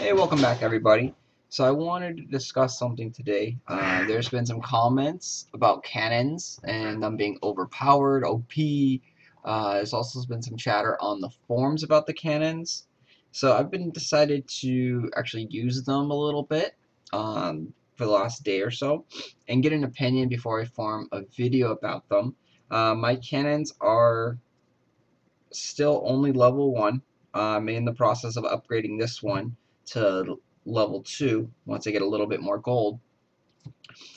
Hey, welcome back everybody. So I wanted to discuss something today. There's been some comments about cannons and them being overpowered, OP. There's also been some chatter on the forums about the cannons. So I've been decided to actually use them a little bit for the last day or so and get an opinion before I form a video about them. My cannons are still only level 1. I'm in the process of upgrading this one to level 2 once I get a little bit more gold.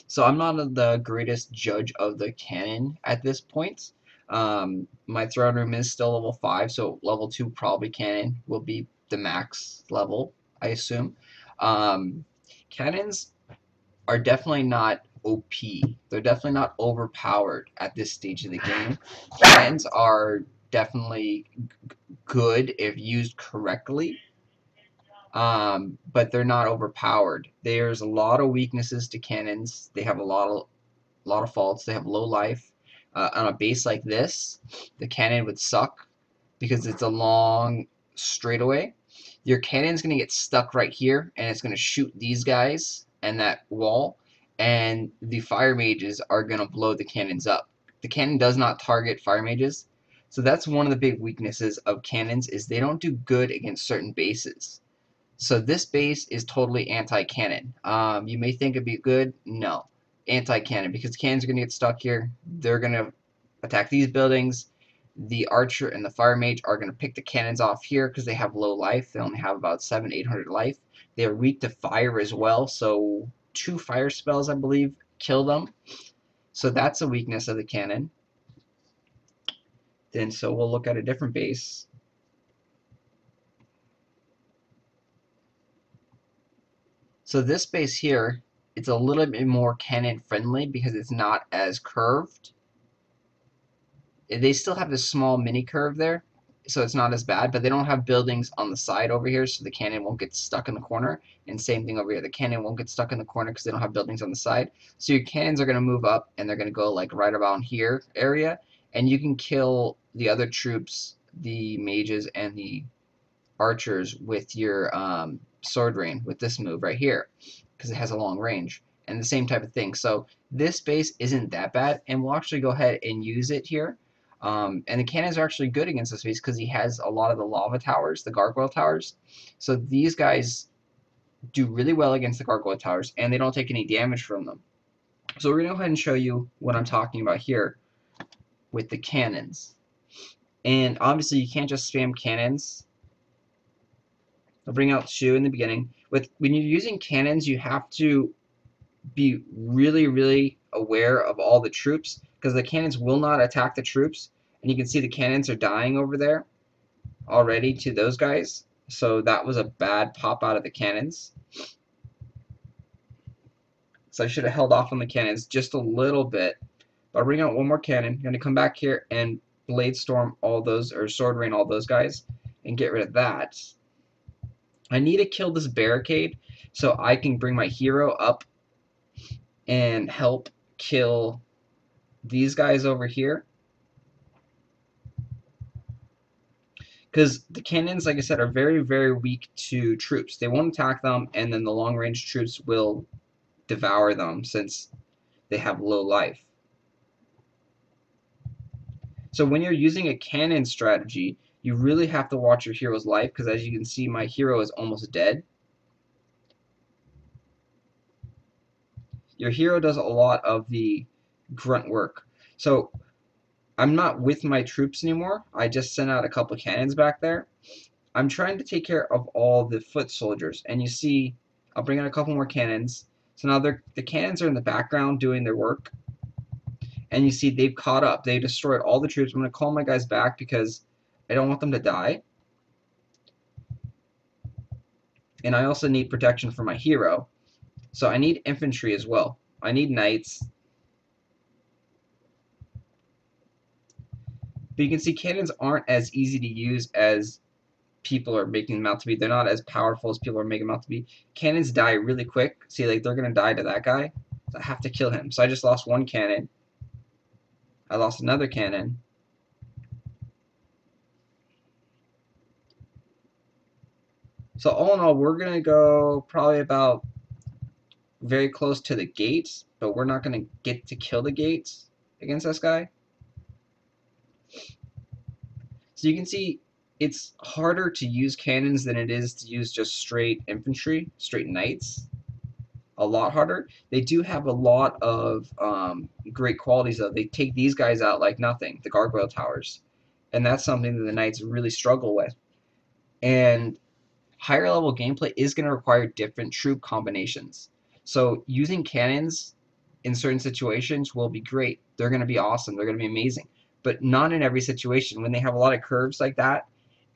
So I'm not the greatest judge of the cannon at this point. My throne room is still level 5, so level 2 probably cannon will be the max level, I assume. Cannons are definitely not OP. They're definitely not overpowered at this stage of the game. Cannons are definitely good if used correctly, but they're not overpowered. There's a lot of weaknesses to cannons. They have a lot of faults. They have low life. On a base like this, the cannon would suck because it's a long straightaway. Your cannon's going to get stuck right here, and it's going to shoot these guys and that wall, and the fire mages are going to blow the cannons up. The cannon does not target fire mages, so that's one of the big weaknesses of cannons is they don't do good against certain bases. So this base is totally anti-cannon. You may think it'd be good. No. Anti-cannon, because cannons are going to get stuck here. They're going to attack these buildings. The archer and the fire mage are going to pick the cannons off here because they have low life. They only have about 700-800 life. They are weak to fire as well, so 2 fire spells, I believe, kill them. So that's a weakness of the cannon. Then so we'll look at a different base. So this base here, it's a little bit more cannon friendly because it's not as curved. They still have this small mini curve there, so it's not as bad, but they don't have buildings on the side over here, so the cannon won't get stuck in the corner. And same thing over here, the cannon won't get stuck in the corner because they don't have buildings on the side. So your cannons are going to move up, and they're going to go like right about here area, and you can kill the other troops, the mages and the archers, with your sword rain with this move right here because it has a long range, and the same type of thing. So this base isn't that bad, and we'll actually go ahead and use it here. And the cannons are actually good against this base because he has a lot of the lava towers, the gargoyle towers. So these guys do really well against the gargoyle towers, and they don't take any damage from them. So we're going to go ahead and show you what I'm talking about here with the cannons. And obviously you can't just spam cannons. I'll bring out 2 in the beginning. When you're using cannons, you have to be really aware of all the troops because the cannons will not attack the troops. And you can see the cannons are dying over there already to those guys. So that was a bad pop out of the cannons. So I should have held off on the cannons just a little bit. But I'll bring out 1 more cannon. I'm going to come back here and blade storm all those, or sword rain all those guys, and get rid of that. I need to kill this barricade so I can bring my hero up and help kill these guys over here. Because the cannons, like I said, are very weak to troops. They won't attack them, and then the long-range troops will devour them since they have low life. So when you're using a cannon strategy, you really have to watch your hero's life, because as you can see, my hero is almost dead. Your hero does a lot of the grunt work. So I'm not with my troops anymore. I just sent out a couple cannons back there. I'm trying to take care of all the foot soldiers. And you see, I'll bring out a couple more cannons. So now the cannons are in the background doing their work. And you see they've caught up. They destroyed all the troops. I'm going to call my guys back because I don't want them to die. And I also need protection for my hero. So I need infantry as well. I need knights. But you can see cannons aren't as easy to use as people are making them out to be. They're not as powerful as people are making them out to be. Cannons die really quick. See, like, they're going to die to that guy. So I have to kill him. So I just lost 1 cannon. I lost another cannon. So all in all, we're going to go probably about very close to the gates, but we're not going to get to kill the gates against this guy. So you can see it's harder to use cannons than it is to use just straight infantry, straight knights. A lot harder. They do have a lot of great qualities, though. They take these guys out like nothing, the gargoyle towers. And that's something that the knights really struggle with. And higher level gameplay is going to require different troop combinations. So using cannons in certain situations will be great. They're going to be awesome. They're going to be amazing. But not in every situation. When they have a lot of curves like that,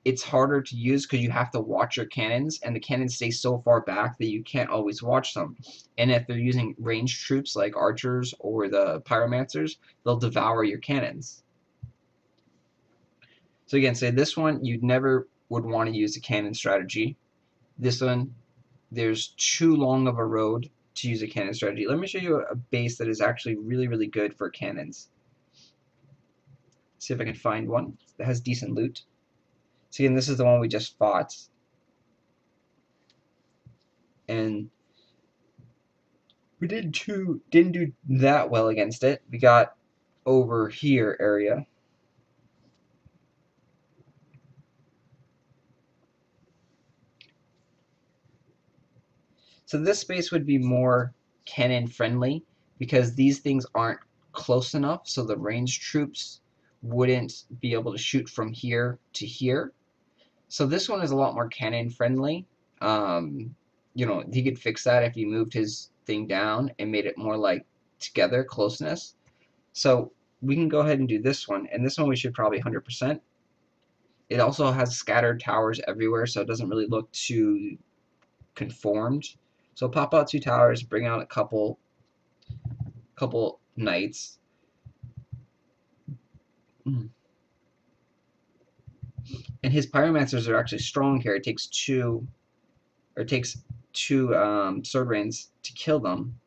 it's harder to use because you have to watch your cannons, and the cannons stay so far back that you can't always watch them. And if they're using ranged troops like archers or the pyromancers, they'll devour your cannons. So again, say this one, you'd never would want to use a cannon strategy. This one, there's too long of a road to use a cannon strategy. Let me show you a base that is actually really, really good for cannons. See if I can find one that has decent loot. So again, this is the one we just fought. And we didn't do that well against it. We got over here area. So this space would be more cannon friendly because these things aren't close enough, so the ranged troops wouldn't be able to shoot from here to here. So this one is a lot more cannon friendly. You know, he could fix that if he moved his thing down and made it more like together closeness. So we can go ahead and do this one, and this one we should probably 100%. It also has scattered towers everywhere, so it doesn't really look too conformed. So pop out 2 towers, bring out a couple knights. And his pyromancers are actually strong here. It takes two sword rains to kill them.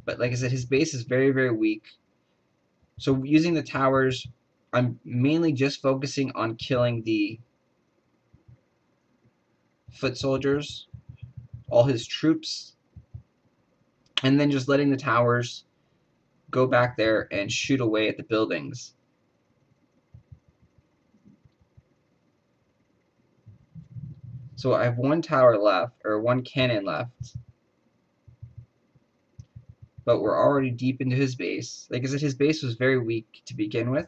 But like I said, his base is very, very weak. So using the towers, I'm mainly just focusing on killing the foot soldiers, all his troops, and then just letting the towers go back there and shoot away at the buildings. So I have 1 tower left, or 1 cannon left. But we're already deep into his base. Like I said, his base was very weak to begin with.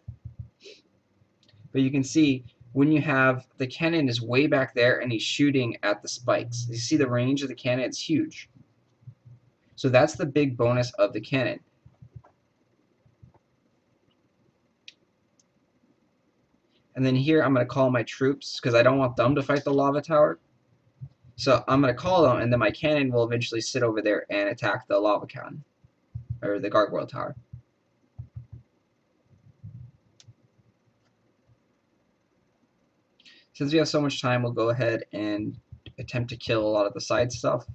But you can see when you have the cannon is way back there and he's shooting at the spikes. You see the range of the cannon? It's huge. So that's the big bonus of the cannon. And then here I'm going to call my troops because I don't want them to fight the lava tower. So I'm going to call them, and then my cannon will eventually sit over there and attack the lava cannon, or the gargoyle tower. Since we have so much time, we'll go ahead and attempt to kill a lot of the side stuff.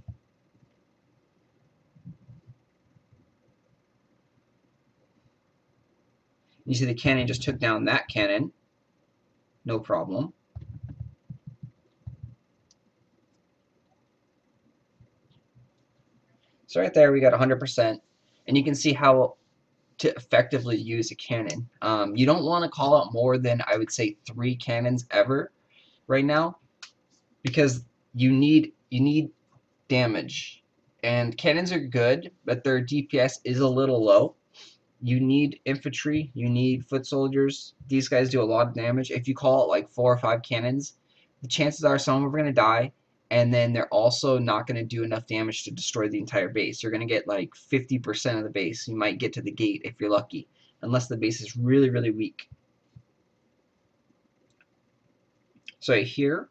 You see the cannon just took down that cannon. No problem. So right there we got 100%. And you can see how to effectively use a cannon. You don't want to call out more than, I would say, 3 cannons ever right now, because you need damage. And cannons are good, but their DPS is a little low. You need infantry, you need foot soldiers. These guys do a lot of damage. If you call it like 4 or 5 cannons, the chances are some of them are going to die, and then they're also not going to do enough damage to destroy the entire base. You're going to get like 50% of the base. You might get to the gate if you're lucky, unless the base is really, really weak. So right here,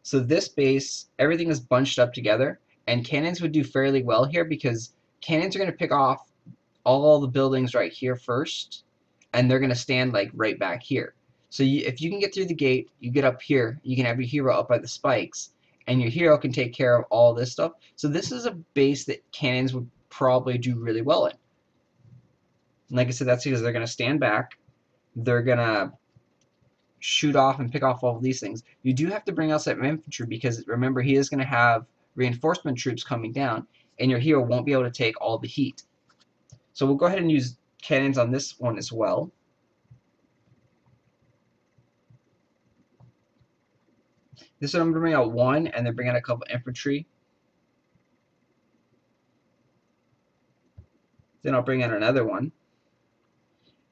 so this base, everything is bunched up together, and cannons would do fairly well here because cannons are going to pick off all the buildings right here first, and they're going to stand like right back here. So if you can get through the gate, you get up here, you can have your hero up by the spikes, and your hero can take care of all this stuff. So this is a base that cannons would probably do really well in. And like I said, that's because they're going to stand back, they're going to shoot off and pick off all of these things. You do have to bring out some infantry because remember he is going to have reinforcement troops coming down, and your hero won't be able to take all the heat. So we'll go ahead and use cannons on this one as well. This one I'm going to bring out one and then bring out a couple infantry. Then I'll bring out another one.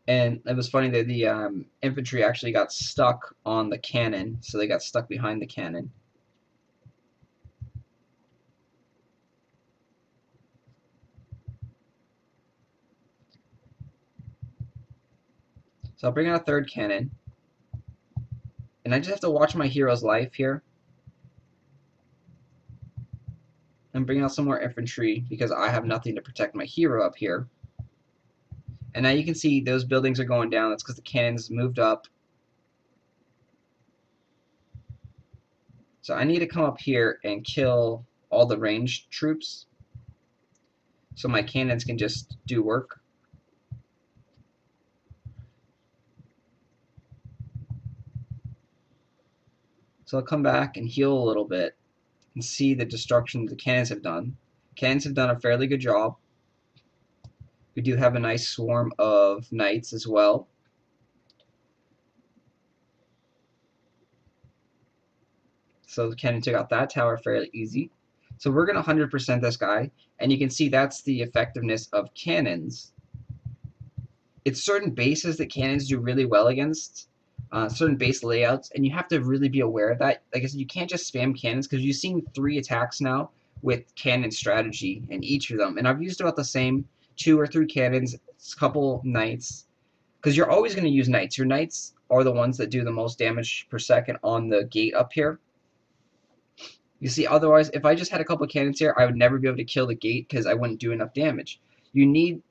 And it was funny that the infantry actually got stuck on the cannon, so they got stuck behind the cannon. So I'll bring out a third cannon. And I just have to watch my hero's life here. And bring out some more infantry because I have nothing to protect my hero up here. And now you can see those buildings are going down. That's because the cannons moved up. So I need to come up here and kill all the ranged troops so my cannons can just do work. So I'll come back and heal a little bit and see the destruction the cannons have done. Cannons have done a fairly good job. We do have a nice swarm of knights as well. So the cannon took out that tower fairly easy. So we're going to 100% this guy, and you can see that's the effectiveness of cannons. It's certain bases that cannons do really well against, certain base layouts, and you have to really be aware of that. Like I said, you can't just spam cannons because you've seen 3 attacks now with cannon strategy in each of them, and I've used about the same 2 or 3 cannons, a couple knights, because you're always going to use knights. Your knights are the ones that do the most damage per second on the gate up here. You see, otherwise, if I just had a couple cannons here, I would never be able to kill the gate because I wouldn't do enough damage. You need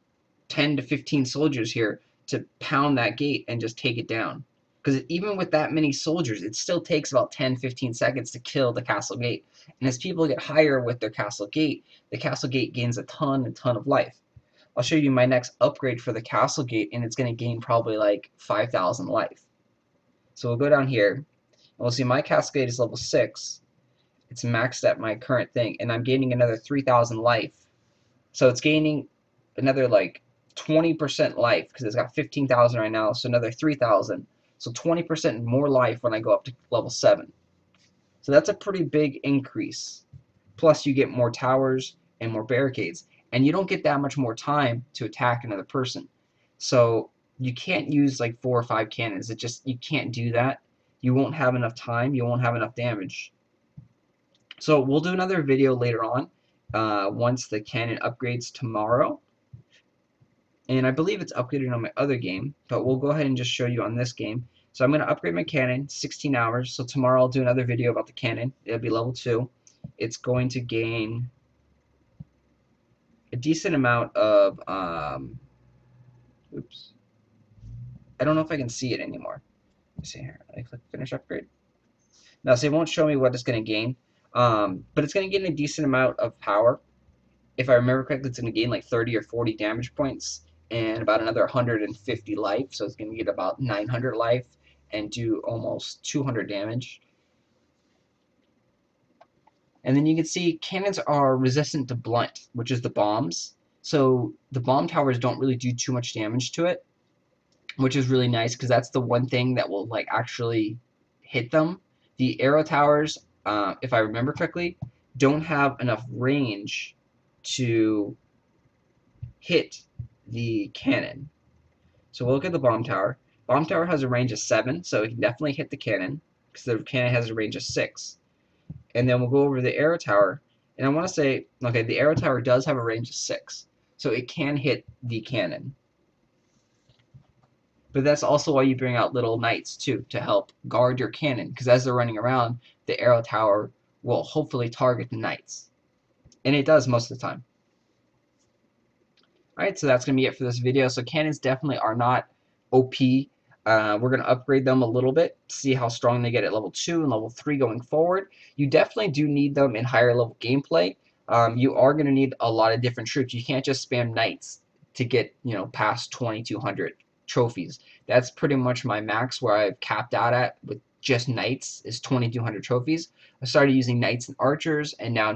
10 to 15 soldiers here to pound that gate and just take it down. Because even with that many soldiers, it still takes about 10-15 seconds to kill the castle gate. And as people get higher with their castle gate, the castle gate gains a ton of life. I'll show you my next upgrade for the castle gate, and it's going to gain probably like 5,000 life. So we'll go down here, and we'll see my castle gate is level 6. It's maxed at my current thing, and I'm gaining another 3,000 life. So it's gaining another like 20% life because it's got 15,000 right now, so another 3,000. So 20% more life when I go up to level 7. So that's a pretty big increase. Plus you get more towers and more barricades, and you don't get that much more time to attack another person. So you can't use like 4 or 5 cannons. You can't do that. You won't have enough time. You won't have enough damage. So we'll do another video later on once the cannon upgrades tomorrow. And I believe it's upgraded on my other game, but we'll go ahead and just show you on this game. So I'm going to upgrade my cannon, 16 hours. So tomorrow I'll do another video about the cannon. It'll be level 2. It's going to gain a decent amount of, oops. I don't know if I can see it anymore. Let's see here. I click finish upgrade. Now, so it won't show me what it's going to gain. But it's going to gain a decent amount of power. If I remember correctly, it's going to gain like 30 or 40 damage points and about another 150 life. So it's going to get about 900 life and do almost 200 damage. And then you can see cannons are resistant to blunt, which is the bombs. So the bomb towers don't really do too much damage to it, which is really nice because that's the one thing that will like actually hit them. The arrow towers, if I remember correctly, don't have enough range to hit the cannon. So we'll look at the bomb tower. Bomb tower has a range of 7, so it can definitely hit the cannon because the cannon has a range of 6. And then we'll go over the arrow tower, and I want to say, okay, the arrow tower does have a range of 6, so it can hit the cannon. But that's also why you bring out little knights too, to help guard your cannon, because as they're running around, the arrow tower will hopefully target the knights. And it does most of the time. Alright, so that's going to be it for this video. So cannons definitely are not OP. We're going to upgrade them a little bit, see how strong they get at level 2 and level 3 going forward. You definitely do need them in higher level gameplay. You are going to need a lot of different troops. You can't just spam knights to get, past 2200. trophies. That's pretty much my max where I've capped out at with just knights is 2,200 trophies. I started using knights and archers, and now